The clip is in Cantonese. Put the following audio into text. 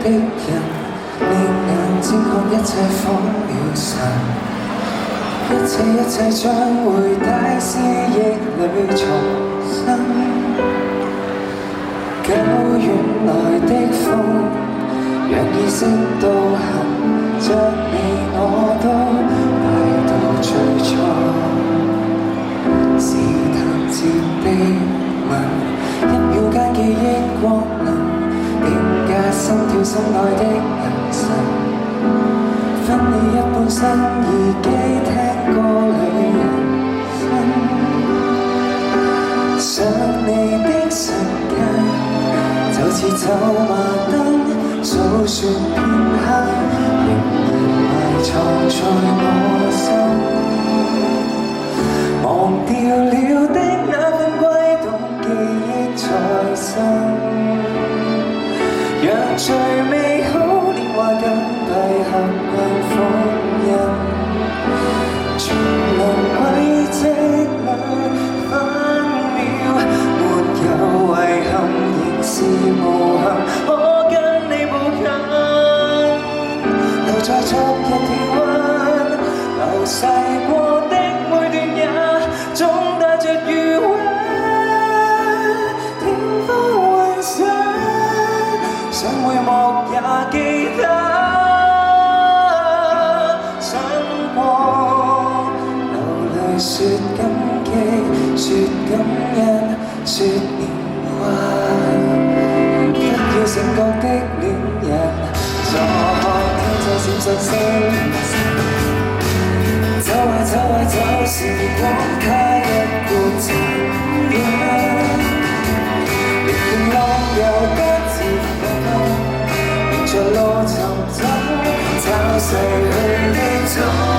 的人，你眼睛看一切仿了神，一切將會帶思憶裏重生。久遠來的風，讓意識都痕，着你我都帶到最初。試探接的吻，一秒間記憶光臨，定格心跳心愛的眼神。分你一半新耳機聽歌裏人生，想你的瞬間就似走馬燈，數算片刻，仍然埋藏在我心。忘掉了的那份悸動，記憶再生，讓最美好年華緊閉合眼封印，全能軌跡裏分秒沒有遺憾，仍是無憾。我跟你步近，留在昨日甜溫，流逝過的每段也總帶着餘溫。天空幻想，想每幕也記得，想過流淚說感激，說感恩，說年華。不要醒覺的戀人，坐看天際閃爍星辰。走啊走啊走，時光它一貫殘忍，連平浪遊不自焚，沿着路尋找，找逝去的蹤。